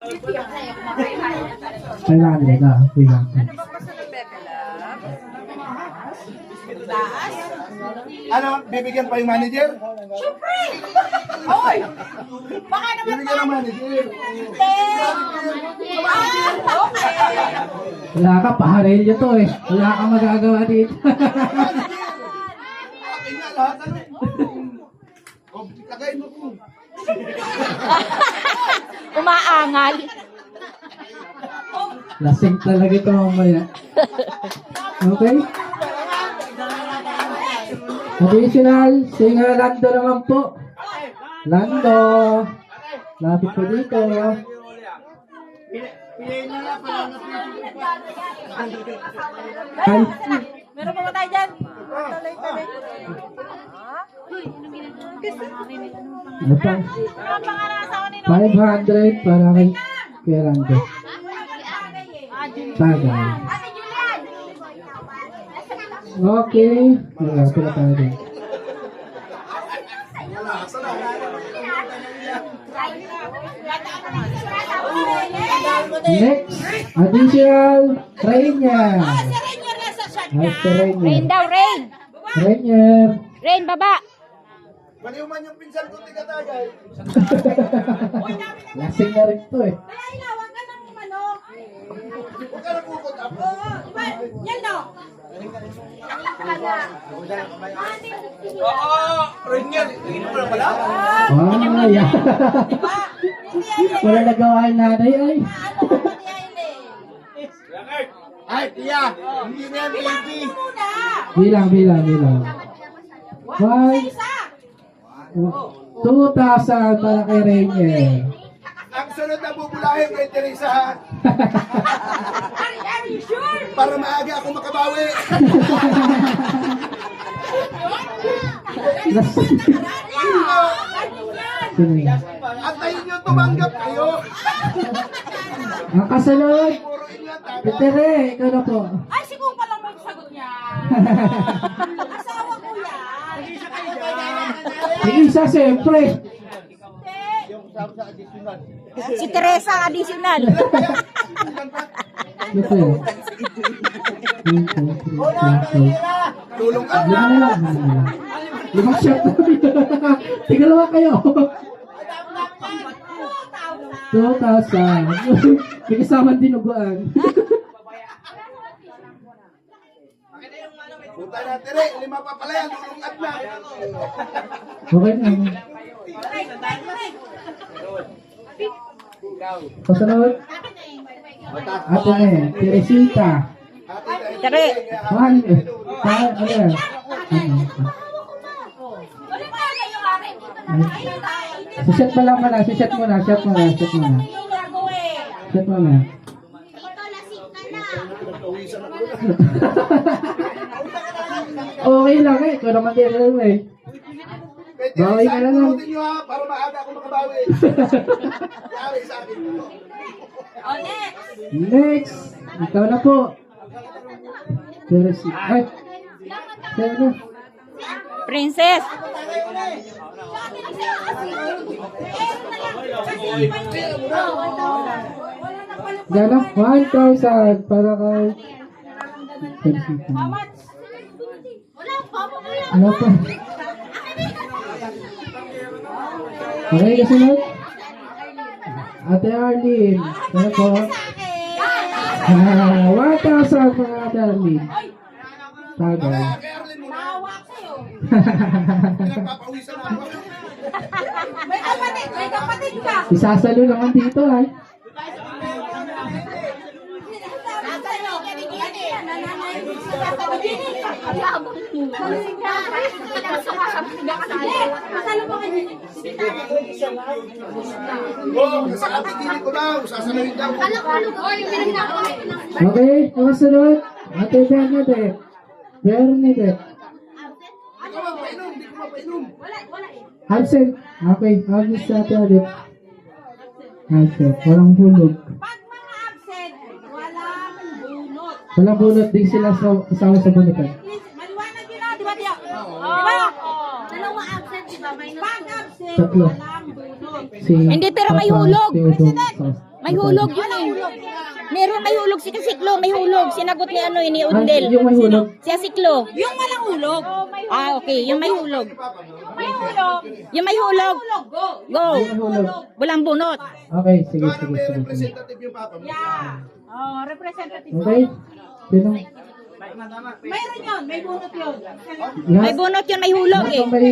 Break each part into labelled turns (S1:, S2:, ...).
S1: 500 ah. 300.
S2: Ano, bibigyan pa yung manager?
S3: Siyempre! Oy! Baka naman
S2: Bibigyan ng manager.
S3: okay.
S1: Wala ka, paharelyo to eh. Wala kang magagawa dito.
S2: Akin na lahat, ano? O, lagay mo po.
S3: Umaangal.
S1: Lasing talaga ito mamaya. Okay? Additional, singer Lando naman po. Lando. Lapit po dito. Ay,
S3: Meron pa ba tayo dyan?
S1: ano pa?
S3: Ang pangalan sa kanino?
S1: 500 para kay Kuya Lando. Tagay.
S3: Ate Julian!
S1: Okay. Wala pala tayo din. Next, additional Rainier.
S3: Si Rainier nasa shot
S1: Ay, si Rainier.
S4: Rain daw, rain.
S1: Rainier.
S4: Rain, baba.
S2: Baliw man yung pinsan ko, tiga tagay.
S1: Lasing na rin to eh.
S3: Kaya ilawan ka ng ano?
S2: Huwag ka nagkukot ako.
S3: Yan no?
S2: Oo, Rainier. Tingin mo na pala?
S1: Ah, yan. Wala nagawa yung nanay ay.
S2: Ay, tiya. Hindi na yan, baby.
S1: Bilang. One, 2,000 para kay Rainier.
S2: Ang sunod na bubulahin kay Teresa, ha?
S3: Are you sure?
S2: Para maaga ako makabawi.
S1: Lasing. Sino?
S2: Antayin nyo tumanggap kayo.
S1: Ang kasunod.
S2: Puro inyo, taga.
S1: Petere, ikaw na po.
S3: Ay, si Kung palang may sagot niya. Asawa ko yan.
S1: Yung isa, siyempre.
S4: Si Teresa ang additional.
S1: Ito yun.
S2: Tulong ka.
S1: Lima na lang. Limang shot na. Tigalawa kayo. 2,000. May kasamang dinuguan.
S2: Punta na, Tere. 5 pa pala yan. Tulungan na.
S1: Okay na. Kasunod. Ate na eh. Teresita.
S4: Tere.
S1: Mahal. Ano yan?
S3: Wala pa kayo akin. Ayun tayo.
S1: Siset pa lang muna. Siset muna.
S3: Yung gagawin.
S1: Siset muna. Okay lang eh. Ikaw naman din alam eh.
S2: Kay
S1: Bawi
S2: Teresa,
S1: ka na lang.
S2: turutin nyo, ha? Para maaga ako makabawi. Yari sa akin.
S3: O, next.
S1: Next. Ikaw na po. Teresita. Ay. Sino?
S4: Princess.
S1: Gana? 1,000 para kay Teresita. Ano pa? Okay, kasunod. Ate Arlene. Ano po? 1,000 mga Ate Arlene. Tagay.
S2: Kay Arlene muna.
S3: Nawa sa'yo.
S2: Pinagpapawisan na ako.
S3: May kapatid ka.
S1: Isasalo naman dito ay.
S2: Oo, sa kapitili ko daw. Sasaluhin daw.
S1: Okay, ang sunod. Ate Bernadette. Bernadette.
S2: Ikaw ang painom. Hindi ko mapainom.
S1: Absent. Okay, absent sa Ate Arlene. Absent. Walang bulog.
S3: Pag mga absent, walang bunot.
S1: Walang bunot din sila sa kasama sa bunutan.
S3: Maliwanag yun na, di ba, Tia? Di ba? Dalawa absent, di ba? Pag absent,
S1: Tatlo.
S3: walang bunot.
S1: Si
S4: Hindi, pero may
S1: Papa
S4: hulog.
S1: Teodoro.
S4: May hulog yun eh. Meron may hulog si Kasiklo, may hulog. Sinagot ni ano ni
S1: Ay,
S4: Undel.
S1: yung may hulog.
S4: Si Asiklo.
S3: Yung walang hulog.
S4: Ah, okay. Yung may hulog.
S3: May hulog.
S4: Yung may hulog.
S3: Go.
S4: Go.
S1: Yung may hulog.
S4: Walang bunot.
S1: Okay, sige,
S2: Paano
S1: sige,
S2: may
S1: sige. sige.
S2: representative yung papa mo?
S3: Yeah. Oh, representative.
S1: Okay? Sino?
S3: Mayroon yun. May bunot yun.
S4: May
S1: Lahat,
S4: bunot yun, may hulog
S1: lahat
S4: eh.
S1: ng may,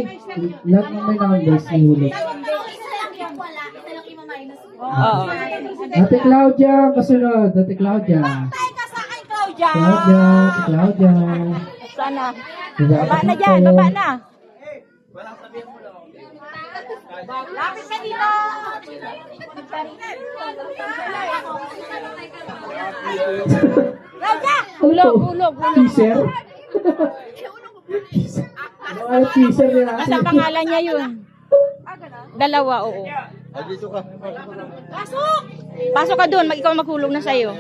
S1: lahat ng may numbers may hulog.
S4: Oo.
S1: Ate Claudia, kasunod. Ate Claudia.
S3: Tayo ka sa akin, Claudia.
S1: Claudia, Ate Claudia.
S4: Sana.
S1: Diba?
S4: Baba na dyan, baba na.
S3: Lapit ka dito. Claudia.
S4: Hulog, hulog, hulog.
S1: Teaser? Ano teaser nila?
S4: Asa pangalan niya yun? Dalawa, oo.
S3: Pasok.
S4: Pasok ka doon, ikaw maghulog na sa'yo.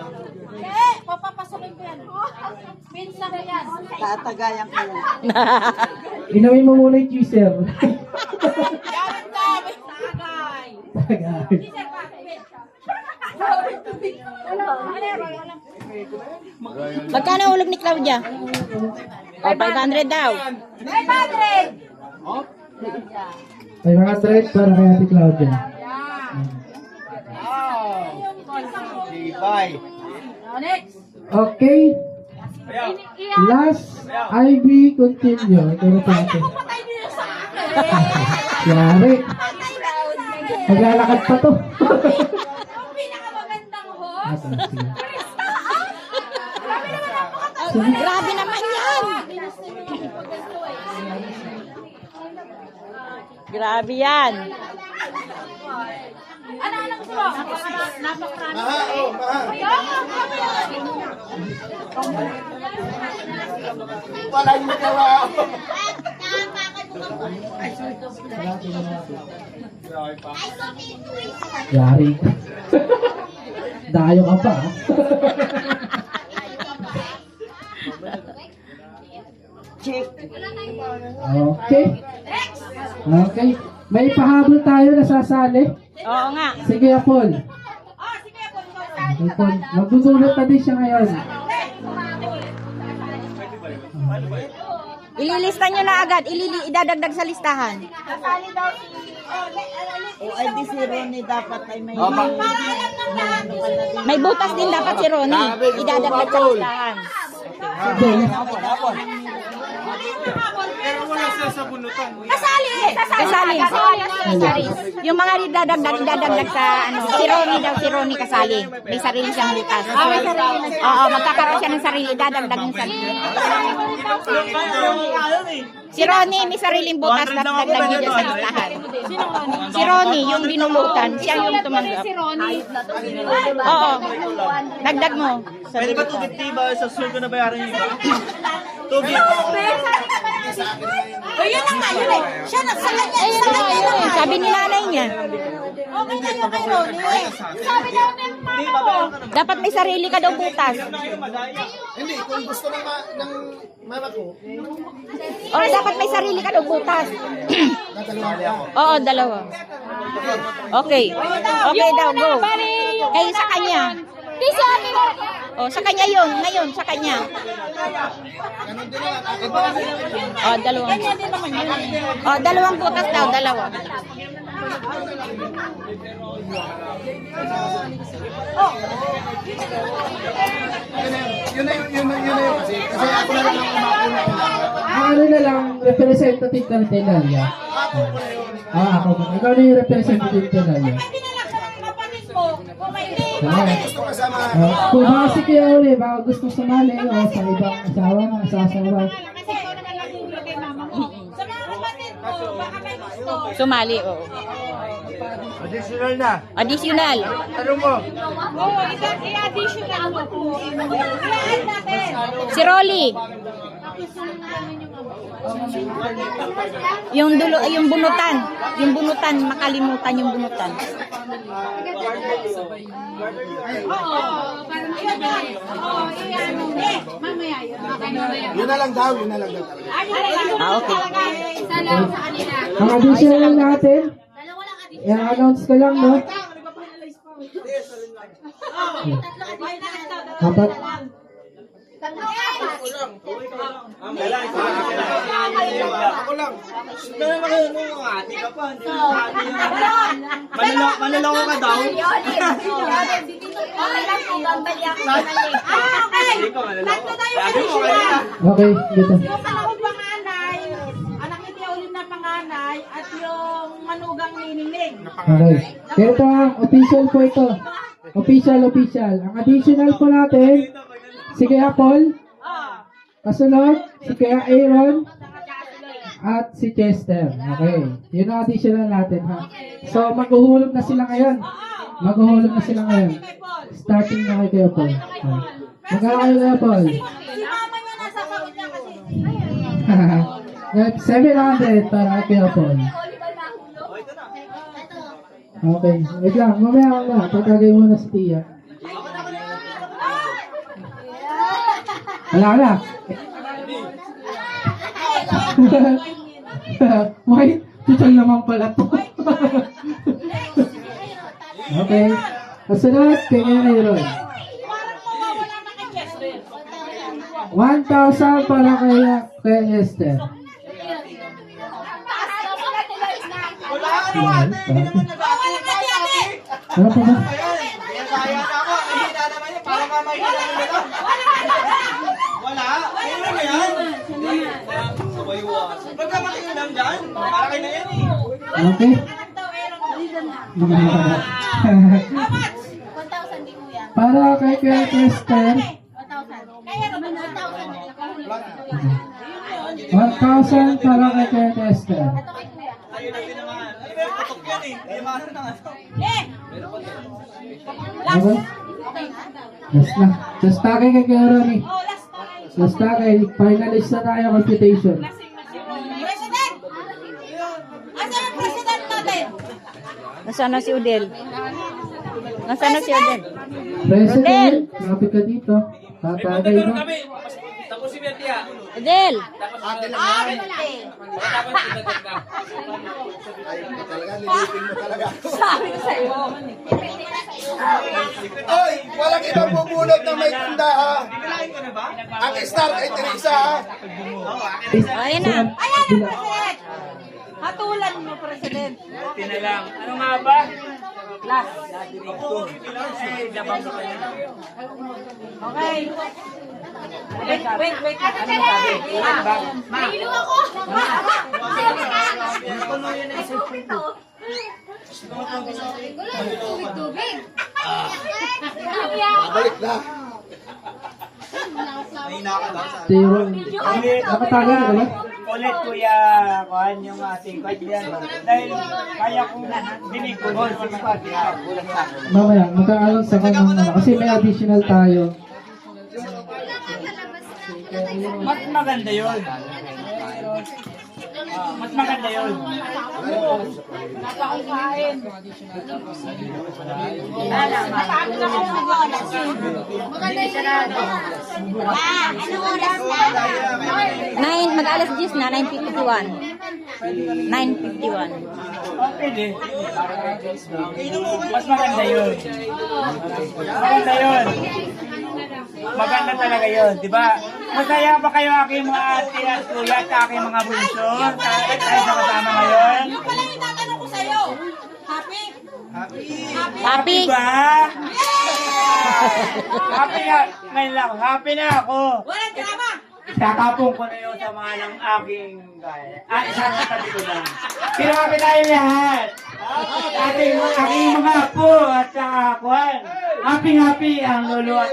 S3: Papapasukin ko yan. Pinsan ko yan.
S5: Tatagayan ko yan.
S1: Inawin mo muna yung teaser.
S3: Galing ka. May tagay.
S1: Tagay.
S3: Teacher pa.
S4: Magkano hulog ni Claudia? O, 500 daw.
S3: 500.
S1: 500 para kay Ate Claudia.
S3: Next.
S1: Okay. Last, IB continue. Ito na natin.
S3: Patay niyo sa akin.
S1: Yari. Maglalakad pa to.
S3: Ang pinakamagandang host.
S4: Grabe naman yan. Grabe yan.
S3: Ano gusto mo? Napakarami.
S2: Maha, oh, maha. Wala yung magawa.
S1: Yari. Dayo ka pa.
S5: Check.
S1: Okay. Okay. May pahabol tayo na sasali.
S4: Oo nga.
S1: Sige, Apol.
S3: Oh, sige po.
S1: Apol. Magbubulot na din siya ngayon.
S4: Ililista nyo na agad. Idadagdag sa listahan.
S3: Kasali daw si...
S5: O ay di si Ronnie dapat ay may...
S3: Para alam ng lahat.
S4: May butas din dapat si Ronnie. Idadagdag sa listahan.
S1: Sige.
S3: Kasali.
S4: Kasali. Yung mga idadagdag sa ano. Si Ronnie daw, si Ronnie kasali. May sarili siyang butas. Oo, magkakaroon siya ng sarili. Idadagdag yung sarili. Si Ronnie, may sariling butas na dagdag niya dyan sa listahan. Si Ronnie, yung binulutan, siya yung tumanggap. Oo, dagdag mo.
S6: Pwede ba 250 ba sa susunod ko na bayaran yung iba? 250.
S3: O yun na nga, yun eh. Siya na, sa kanya naman.
S4: Sabi ni nanay niya,
S3: Okay na yun kay Ronnie. Sabi daw ng mama ko.
S4: dapat may sarili ka daw butas.
S2: Hindi, kung gusto ng mama ko,
S4: O dapat may sarili ka daw butas.
S2: tatalawa ako.
S4: Oo, dalawa. Okay. Okay daw, go. Kayo sa kanya. O, sa kanya yun. Ngayon, sa kanya.
S2: Ganon din lang. Akin pa kasi.
S4: O, dalawang. O, dalawang butas daw, dalawa.
S2: Yun na yun kasi. Kasi ako na lang ang umakuna.
S1: Ano na lang, representative ka ng Tenalia. Ako ba? Ikaw na yung representative ka na niya.
S3: Pwede na lang sa mga kapatid mo. Kung may
S2: Gusto kasama.
S1: Kung baka si Kuya Uli, baka gusto sumali o sa ibang asawa, asawa.
S3: kasi ikaw naman nag-ibig kay mama mo. Sa mga kapatid mo, baka may gusto.
S4: Sumali, oo.
S6: Additional na.
S4: Additional.
S6: Tanong mo.
S3: Oo, i-additional mo po. I-add natin.
S4: Si Rolly. Yung dulo, yung bunutan. Yung bunutan, makalimutan yung bunutan.
S2: Yun na lang daw, yun na lang daw.
S4: Okay.
S1: Ang additional natin, i-announce ko lang, no? Apat.
S2: Ako lang.
S6: Ate ka pa, hindi mo ate yan. Manloloko ka daw?
S3: Okay lang po, gambali ako.
S6: Hindi ko manloloko. Sabi mo kanina.
S1: Okay, dito.
S3: Yung panahon panganay, anak ni Tia Ulim na panganay, at yung manugang nininig.
S1: Okay. Ito ang official po ito. Official. Ang additional po natin, si Kuya Paul, kasunod, si Kuya Aaron, at si Chester. Okay. Yun ang additional natin, ha. So, maghuhulog na sila ngayon. Starting na kay Kuya Paul. Magkano kayo, Kuya Paul?
S3: Si mama niya nasasagot niya kasi.
S1: 700 para kay Kuya Paul. Okay. Wait lang. Mamaya. Pagkagay mo na si Tia. Wala na. Wait. Tutal naman pala to. Okay. Kasunod, kay Aaron.
S3: Parang mawawala na kay Chester.
S1: 1,000 para kay Esther.
S6: Wala ano ate, hindi naman nag-ate.
S1: Ano pa ba?
S6: Ayan, kaya na ako. Hindi na naman yan, para mamaya na lang. Wala. Meron na yan. Ba't ka makiulam dyan? Para kayo na yan eh.
S1: Okay. Para kay Esther, 1,000 para kay Esther.
S6: Ayun na din naman. Ay, meron patok yan eh. Ay, maano na nga.
S1: Okay? Last na. Last tagay kay Ronnie. Last tagay. Finalist na tayo computation.
S3: President! Asan ang president natin?
S4: Nasaan na si Udel? Nasaan na si Udel?
S1: President, lapit ka dito. Tatagay na.
S4: Udel!
S2: Talaga, nilipin mo talaga.
S3: Sabi ko sa'yo.
S2: Oy, walang ibang bubunot na may tanda ha.
S6: Bilangin ko na ba?
S2: Ang star kay Teresa ha.
S4: Ayun na.
S3: Ayan ang president! Hatulan mo, president.
S6: Tinalang. Ano nga ba?
S3: Last. Okay. Wait. Ano sabi? Mahilo ako. Tubig.
S2: Balik na.
S6: Mahina ka daw sa
S1: Zero. Nakatagay ka ba?
S7: Ulit kuya, kuhan yung ating kaibigan. Dahil kaya kong dinig ko sa pagkakita.
S1: Mamaya, magkaalam sa kanang kasi may additional tayo.
S7: Mas maganda yun. Mas maganda yun.
S3: Napakain. Maganda siya na. Anong oras na?
S4: 9, mag-alas 10 na, 9:51. 9:51.
S7: Okay din. Mas maganda yun. Maganda yun. Maganda talaga yun, di ba? Masaya ba kayo aking mga ate at kuya at aking mga bunso? Tayo sa kasama ngayon.
S3: Yung pala yung tatanong ko sa'yo. Happy?
S4: Happy!
S7: Ba? Happy na. Ngayon lang, happy na ako.
S3: Walang drama.
S7: Tatapong ko na yun sa mga ng aking gaya. Isa sa tabi ko lang. Pero happy tayo lahat. Aking mga apo at saka kuhan. Happy ang lolo at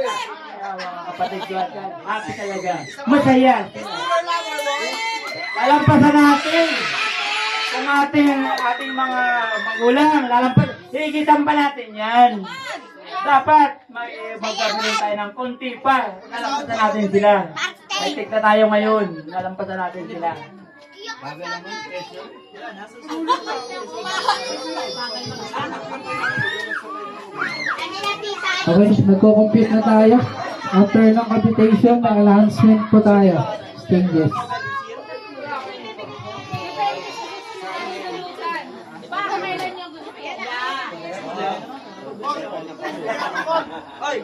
S7: mga kapatid ko at happy talaga. Masaya. Lalampasan natin. Kung ating mga magulang, lalampasan. Higitan pa natin yan. Dapat magkakaroon tayo ng konti pa. Lalampasan natin sila. May tigna tayo ngayon. Lalampasan natin sila.
S1: Okay, nagko-compute na tayo. After ng computation, may announcement po tayo. Changes.
S3: Baka kailan yung gusto? Yan na.
S6: Ay!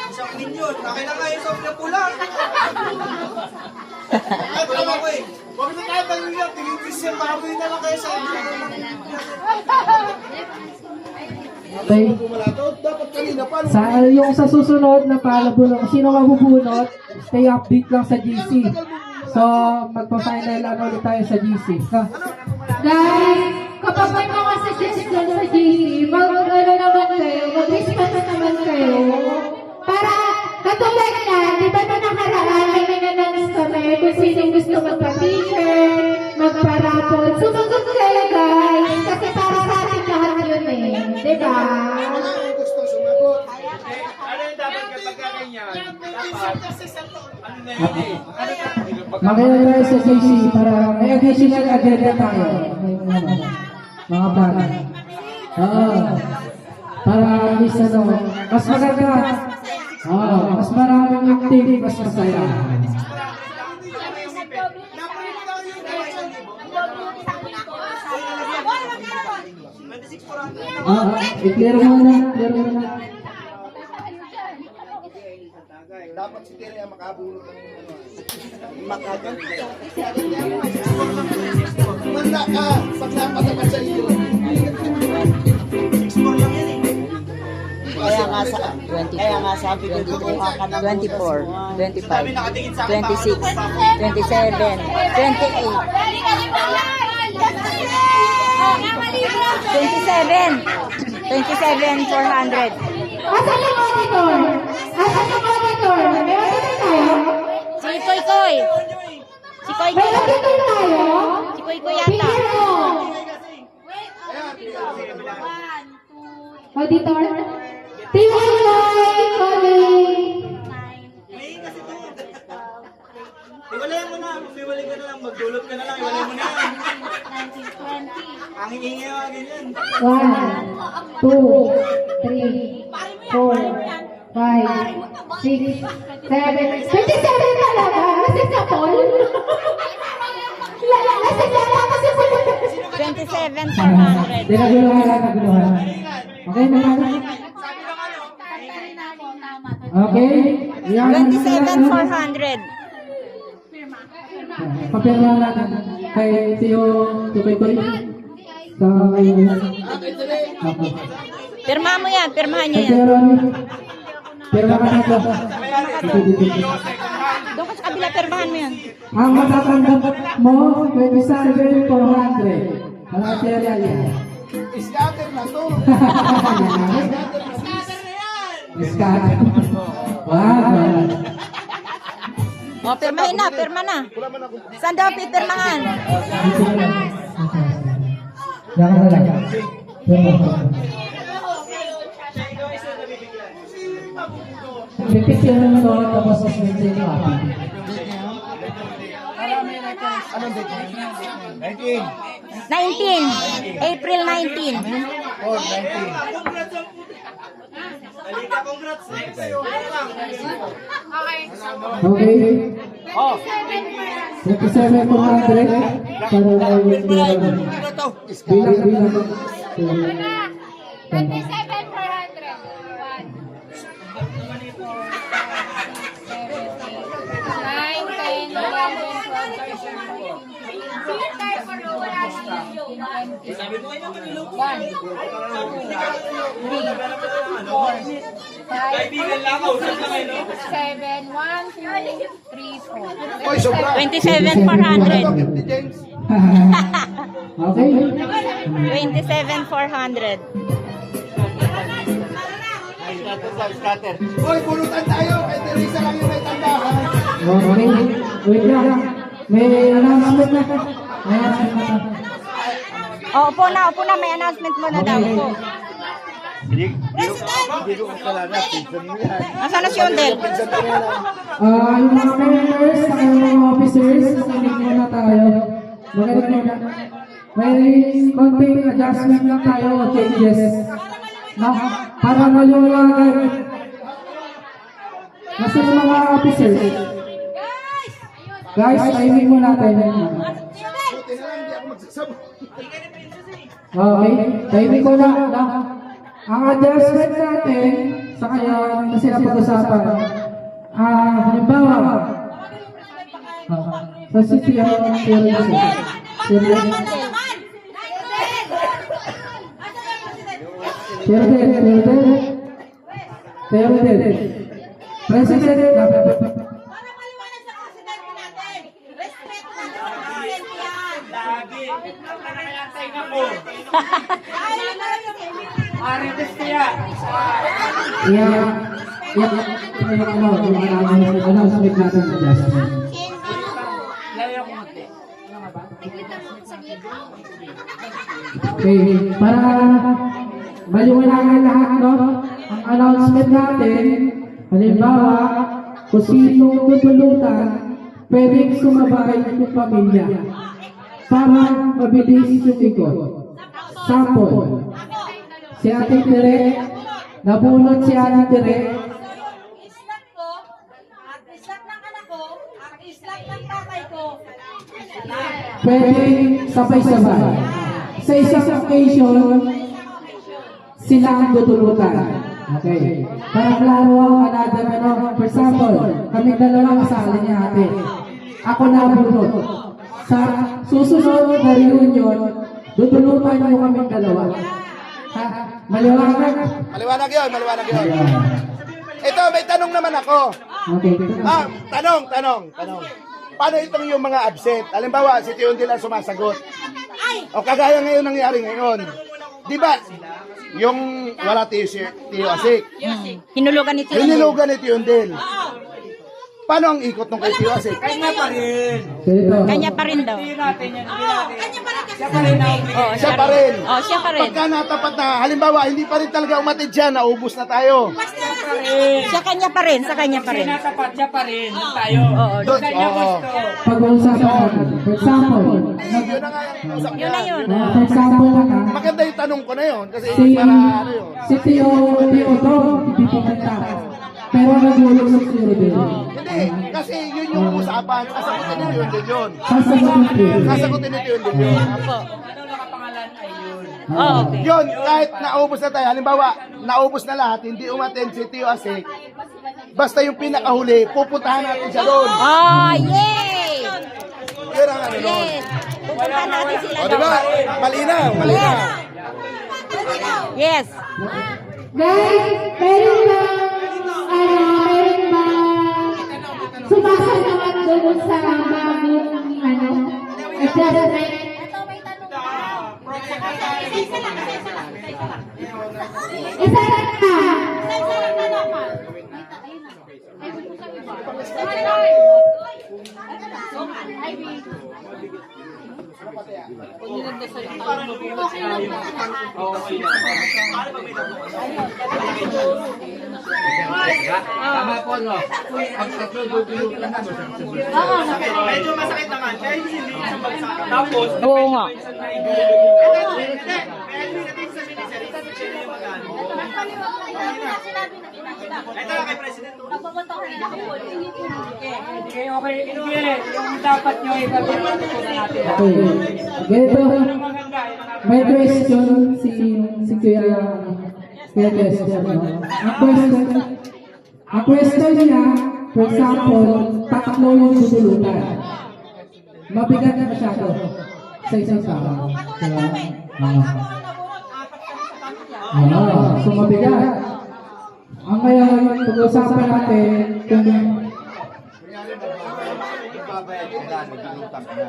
S6: Isang milyon. Akin na nga yung soft na pula. Ay, wala ako eh.
S2: Huwag na tayo tayo niya. Tingin-tis yan. Baboy na lang kayo sa
S1: Okay.
S2: Wala to. Dapat kanina pa.
S1: Sa susunod na palabunod, sino mabubunot, stay update lang sa GC. So, magpa-final ano ulit tayo sa GC. No?
S8: Guys, kapag may mga suggestion sa GC, mag-ano naman kayo, mag-discuss naman kayo. Para, katulad na, di ba na nakaraan, may nananong kami kung sino gusto magpa-t-shirt, magpa-rapon. Sumagot kayo guys, kasi para sa ating lahat yun eh. Di ba?
S2: Wala akong gusto sumagot.
S6: Ano yung dapat kapag kaganyan? Dapat, ano na yun eh?
S1: Makita tayo sa GC para may additional agenda tayo. Mga bata. Oo. Para at least ano, mas maganda. Oo, mas maraming activity, mas masaya. I-clear mo na.
S2: Dapat si Tere ang makabulot ng Manda ka. Pag napatapat sa iyo.
S5: Kaya nga sabi ko, kumuha ka ng
S4: 24, 25,
S6: Sabi nakatingin sa akin.
S4: 26, 27, 27, 400.
S8: Asan yung auditor? Asan yung auditor? May auditor tayo?
S4: Si Koy Koy. Si Koy
S8: May
S4: Koy.
S8: auditor tayo?
S4: Si Koy Koy yata.
S8: Tingnan mo. Auditor? Tingnan mo, colleague.
S6: Iwalay mo na. Iwalay ka na lang. Magdulot ka na lang. Iwalay mo na yan. Ang hihingi nga ganyan.
S8: 1, 2, 3, 4, 5, 6, 7. 27 talaga? Kasi sa Paul? Kasi lala kasi sa
S4: 27, 400.
S1: Naguluhan. Okay, naman. Okay. Yan.
S4: 27, 400.
S1: Papirma natin kay Tio Tukoy-Koy. Sa
S4: Pirma mo yan. Pirmahan niyo yan.
S1: Pirma ka na ito.
S4: Doon ka sa kabila. Pirmahan mo yan.
S1: Ang matatanggap mo, 27,400. Material yan.
S2: Scatter na to.
S1: Scatter. Wow.
S4: O, pirmahin na. Pirma na. Saan daw pipirmahan?
S1: Yan ka talaga. Pipicture naman ako tapos sa switch yung copy.
S2: Anong date?
S4: 19. April 19.
S2: Oh, 19.
S6: Halika, congrats.
S1: Okay. 27,400 para bilang.
S6: Kaibigan lang ako. Usap lang no?
S8: 7, 1, 2, 3, 4.
S2: Oy, sobra.
S4: 27,400.
S2: James.
S1: Okay.
S4: 27,400.
S2: Oy, pulutan tayo. Kay Teresa lang yung may tandahan.
S1: Okay. Wait lang. May announcement na. May announcement na.
S4: O, upo na. May announcement mo na daw. Upo. Nasaan na si Ondel?
S1: Yung mga members, yung mga officers, sasabihin muna tayo. Maganda na. May konting adjustment lang tayo o changes. Na, para maliwalagan. Nasa yung mga officers. Guys, timing muna tayo.
S2: Buti na lang, hindi ako magsasabot.
S1: Okay, timing ko na. ang adjustment natin sa kaya na sila pag-usapan. Halimbawa, sa sisiya, President,
S3: Para maliwanag sa presidente natin. Respeto natin sa presidente yan.
S7: Lagi. Ang nangyayantay na ko.
S3: Dahil na lang yung
S7: Marites kaya.
S1: announcement natin adjustment.
S7: Layo ko mati.
S1: Okay, para maliwanagan lahat, no? Ang announcement natin, halimbawa, kung sino tutulutan, pwedeng sumabay yung pamilya para mabilis yung ikot. Sample, si Ate Tere, nabunot si Ate Tere,
S3: yung islam ko, at islam ng anak ko, at islam ng tatay ko.
S1: pwedeng sabay-sabay. Sa isang occasion, sila ang tutulutan. Okay. Para klaro ang another, for example, kami dalawa kasali ni ate. Ako nabunot. Sa susunod na reunion, tutulutan niyo kami dalawa. Ha? Maliwanag?
S2: Maliwanag yun, maliwanag yun. Ito, may tanong naman ako.
S1: Okay.
S2: Tanong. Paano itong yung mga absent? Halimbawa, si Tio Undil ang sumasagot. O kagaya ngayon nangyari ngayon. Di ba? Yung wala Tio Asik.
S4: Hinulugan ni Tio.
S2: Hinilugan ni Tio Undil. Paano ang ikot nung kay Tio Asik?
S7: Kanya pa rin.
S1: Ganito.
S4: Kanya pa rin daw.
S7: Hindi natin yan. Hindi natin.
S3: Kanya pa rin kasi.
S7: Siya pa rin ang
S4: Oo,
S2: Siya pa rin.
S4: Oh, siya pa rin.
S2: Pagka natapat na, halimbawa, hindi pa rin talaga umatid siya, naubos na tayo.
S4: Siya kanya pa rin, sa kanya pa rin.
S7: Sinatapat siya pa rin. Doon tayo.
S4: Oo.
S7: Doon kanya
S2: Oo.
S7: gusto.
S1: Pag-uusapan natin. For example,
S2: Yun na nga yung usap
S4: Yun na yun.
S1: for example lang ha,
S2: Maganda yung tanong ko na yun. Kasi
S1: si
S2: para ano yun.
S1: Tio Dong, hindi pumunta. Pero nagulog sa Tio Dong.
S2: Hindi, kasi yun yung usapan. Sasagutin ni Tio Undil yun.
S1: Sasagutin ko.
S2: Sasagutin ni Tio Undil yun.
S7: Ano nakapangalan ay yun.
S4: Oh, okay.
S2: Yun, kahit naubos na tayo, halimbawa, naubos na lahat, hindi umattend si Tio Asik, basta yung pinakahuli, pupuntahan natin siya doon.
S4: Oh, yay!
S2: Yun ang ano doon.
S4: Yes. Pupunta natin sila
S2: O, diba? Malinaw.
S4: Yes.
S8: Guys, meron ba, sumasagot doon sa bagong, adjustment?
S3: Ito, may tanong ka. Isa lang.
S8: Isa lang pa.
S3: Isa lang tanong ka. Ayun na.
S6: Tama po, no? Ang tatlo, dudulutan na.
S7: Medyo masakit naman. Kaya hindi siya bagsak. Tapos,
S4: Oo nga.
S7: ito lang kay President.
S3: Okay.
S7: Okay, hindi. Yung dapat nyo ipapagawa natin.
S1: Okay. Ganito,
S7: Maganda.
S1: may question si Kuya Kester. No? Ang question niya, for example, tatlo yung tutulutan. Mabigat na masyado sa isang tao.
S3: Katulad namin.
S1: Diba?
S3: Pag ako ang naburot, apat kami sa pamilya.
S1: So mabigat. Ang ngayon, pag-usapan natin kung
S6: Ibabayad ka na, nagdulutan ka na.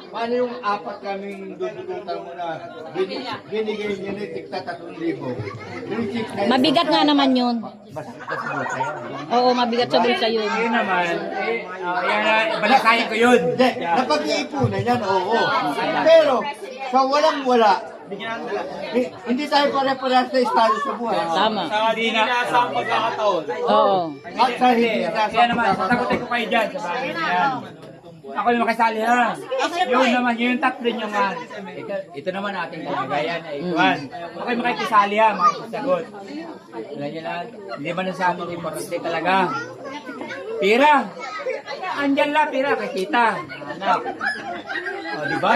S6: Paano yung apat kaming dudulutan mo na binigay niya ni Tikta 3,000?
S4: Mabigat nga naman yun.
S6: Mas bulsa yan.
S4: Oo, mabigat sa bulsa yun.
S7: Yun naman. Yan na, balasahin ko yun.
S6: Hindi, napag-iipunan yan, oo. Pero, sa walang-wala, hindi tayo pare-parehas sa estado sa buhay.
S4: Tama.
S7: Sa di na sa pagkakataon.
S4: Oo.
S6: At sa hindi na
S7: Kaya naman, sasagutin ko kayo dyan sa bagay na yan. Ako yung makisali ha. Yun naman, yung tatlo nyo nga. Ito naman ating kagagayan ay ikuan. Okay, makikisali ha, makikisagot. Alam nyo na, hindi man sa amin importante talaga. Pira. Andyan lang, pira, kay kita. Anak. O, diba?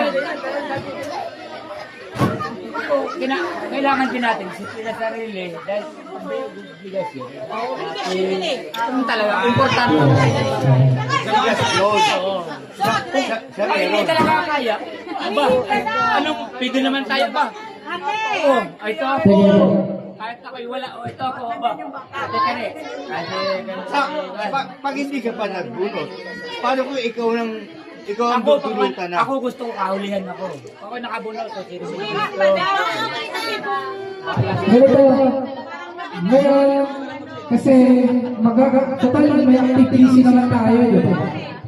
S7: kailangan din natin sila sarili dahil bigas yun. Kung talaga, importante. Kung hindi talaga kaya, aba, anong, pwede naman tayo ba? Oo, ito ako.
S1: Sige po.
S7: Kahit ako'y wala, ito ako, aba. Ate ka rin. Kasi,
S6: Pag hindi ka pa nagbunot, paano kung ikaw ang
S7: ako,
S6: tutulutan na?
S7: ako gusto ko kahulihan ako. Ako nakabunot ko, sino gusto.
S1: Ganito, ngayon, kasi total may activity naman tayo.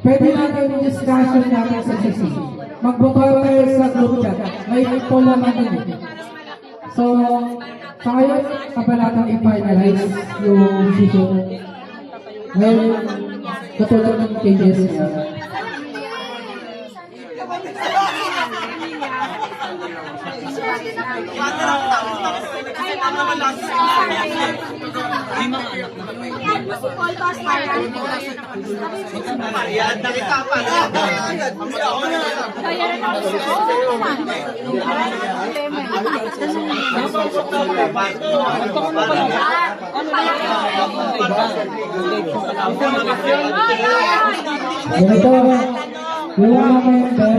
S1: Pwede natin yung discussion natin sa GC. Magboto tayo sa group chat. May poll naman din. So, tayo pa natin i-finalize yung decision. Well, katulad ng changes niya. Ganito, yung mga member,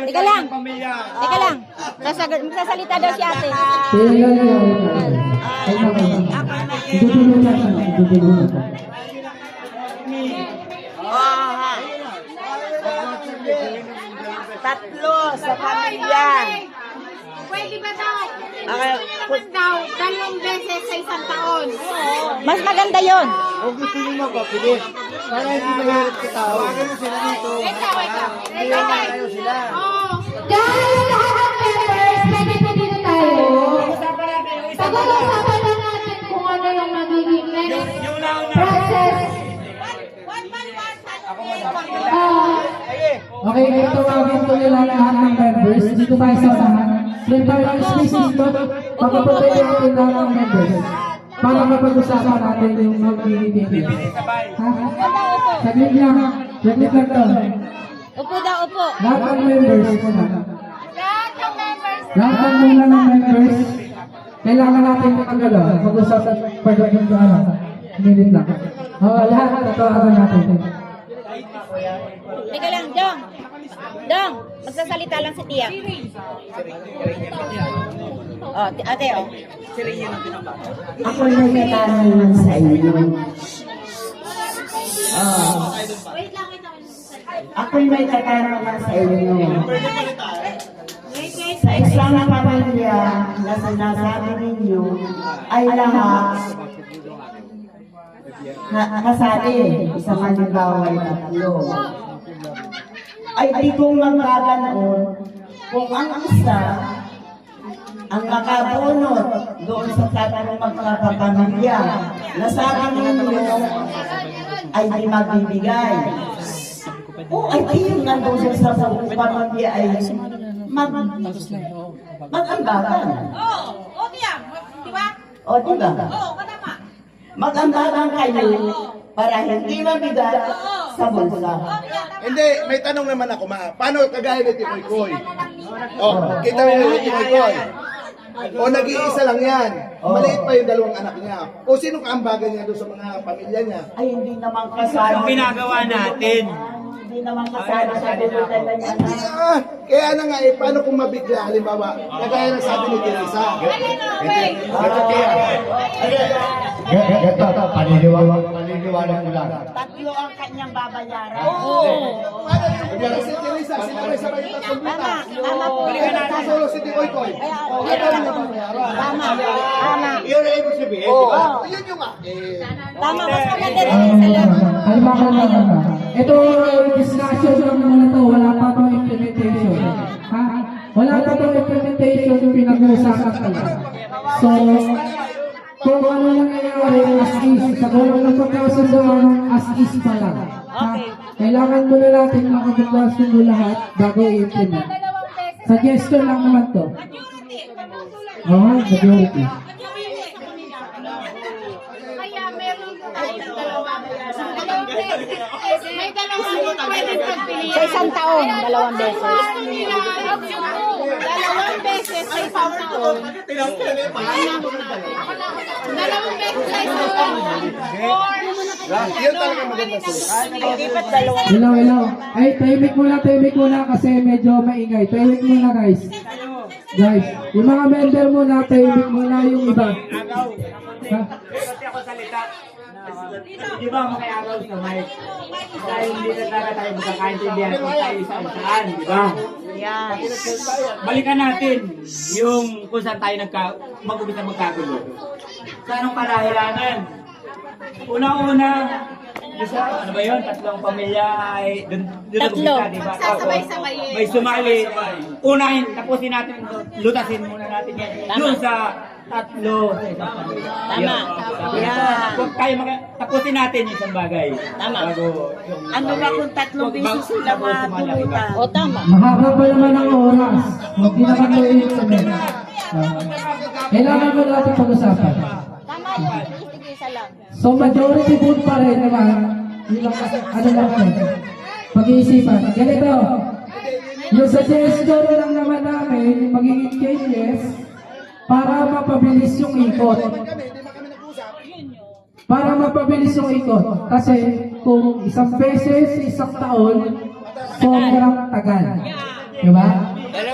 S4: Teka lang. Teka lang. Magsasalita daw si ate.
S1: tingnan niyo. Ay, tutulungan ka. Tutulungan ka.
S5: Tatlo sa pamilya.
S8: Pwede ba daw? Naman daw, 2 beses sa isang taon.
S4: Mas maganda yon.
S6: O gusto nyo magpapilit? Para hindi mahirap sa tao. Tawagan mo sila dito. Iyaman kayo sila.
S8: Guys, lahat ng members, pwede po dito tayo. Pag-uusapan na natin kung ano yung magiging next process.
S1: Okay, ngayon tawagin ko nila lahat ng members. Dito tayo sa unahan. Then tayo ang space dito. Pagpapatay natin lahat ng members. Para mapag-usapan natin yung magiging details. Ha? Saglit lang. Saglit lang to.
S4: Upo daw, upo.
S1: Lahat ng members.
S8: Lahat ng members.
S1: Lahat ng muna ng members. Kailangan natin magagalo. Pag-usapan. Pagod yung ano. Minute lang. Lahat. Tatawagan natin.
S4: Teka lang, Dong. Dong, magsasalita lang si Tia. Oh, ate, oh.
S5: Ako may katanungan sa inyo. Ako'y may katanungan sa inyo. Sa isang pamilya na sinasabi ninyo ay lahat kasali sa halimbawa ay 3. Ay di kong magkaganoon kung ang isa ang nakabunot doon sa tatlong magkakapamilya na sabi ninyo ay di magbibigay. O ay di yung nandun sa buong pamilya ay mag-ambagan.
S3: Oo, Tia. Di ba?
S5: O diba?
S3: Oo, katama.
S5: Mag-ambagan kayo para hindi mabigat sa bulsa.
S2: Hindi, may tanong naman ako, paano kagaya ni Tikoy Koy? Kita mo ni Tikoy Koy. O nag-iisa lang yan. Maliit pa yung 2 anak niya. O sino kaambagan niya doon sa mga pamilya niya?
S5: Ay hindi naman kasama.
S7: Yung ginagawa natin.
S5: Hindi naman kasama sa bulutan ng anak.
S2: Kaya na nga paano kung mabigla, halimbawa, kagaya ng sabi ni Teresa.
S6: Ito, paniniwala ko lang.
S5: 3 ang kanyang babayaran.
S2: Paano yung si Teresa, si Teresa ba yung 3 buta?
S4: Tama po.
S2: Kasolo si Tikoy Koy.
S4: Tama. Tama.
S6: Yun ang ibig sabihin,
S2: Oo,
S6: di ba?
S2: yun yung nga.
S4: Tama, mas maganda rin isa lang.
S1: Alimakan lang naman. Ito, discussion lang naman na to. Wala pa itong implementation. Ha? Wala pa itong implementation yung pinag-uusapan tayo. So, kung ano lang nangyayari as is, sa gulong ng pagkasundoan, as is pa lang. Ha? Kailangan muna natin makapagkasundo lahat bago i-implement. Suggestion lang naman to. Oo, majority.
S8: Kaya meron tayong 2 beses. May 2 pwede pagpilian.
S4: Sa isang taon, 2 beses.
S8: Gusto nila, Dalawang beses na ito.
S2: Yan talaga maganda sila.
S1: Hello. Ay, tahimik muna kasi medyo maingay. Tahimik muna guys. Guys, yung mga member muna, tahimik muna yung iba. Ha?
S7: Kasi ako salita. Di ba makiagaw sa mic? Dahil hindi na talaga tayo magkakaintindihan kung tayo saan, di ba?
S4: Yan.
S7: Balikan natin yung kung saan tayo mag-umpisa magkagulo. Sa anong kadahilanan? Una-una, isa, ano ba yun? Tatlong pamilya ay doon nag-umpisa, di ba?
S8: Magsasabay-sabayin.
S7: May sumali. Unahin, tapusin natin, lutasin muna natin yan. Doon sa tatlo sa isang pamilya.
S4: Tama.
S7: Yan. Huwag tayo tapusin natin yung isang bagay.
S4: Tama.
S7: Bago yung...
S3: Ano ba kung tatlong beses sila matulutan?
S4: O, tama.
S1: Mahaba pa naman ang oras. Hindi naman ko yung sabihin. Kailangan mo natin pag-usapan.
S4: Tama yun. Isa lang.
S1: So, majority vote pa rin naman. Yung ano lang ito. Pag-iisipan. Ganito. Yung suggestion lang naman namin, magiging changes para mapabilis yung ikot. Para mapabilis yung ikot. Kasi kung isang beses, isang taon, sobrang tagal. Diba?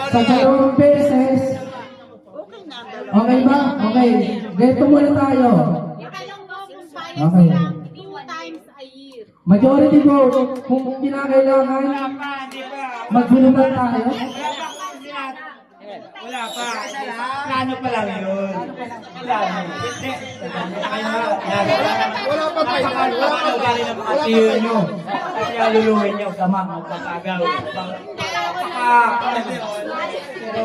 S1: Sa dalawang beses, okay ba? Okay. Ganito muna tayo. Okay.
S8: 2 times a year.
S1: Majority vote, kung kinakailangan, magbulutan tayo.
S7: Wala pa. Plano pa lang yun. Plano.
S2: Wala pa tayo.
S7: Wala pa ugali ng mga tiyo nyo. Kasi aluluhin nyo sa mga magpapagaw. Pero,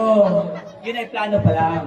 S7: yun ay plano pa lang.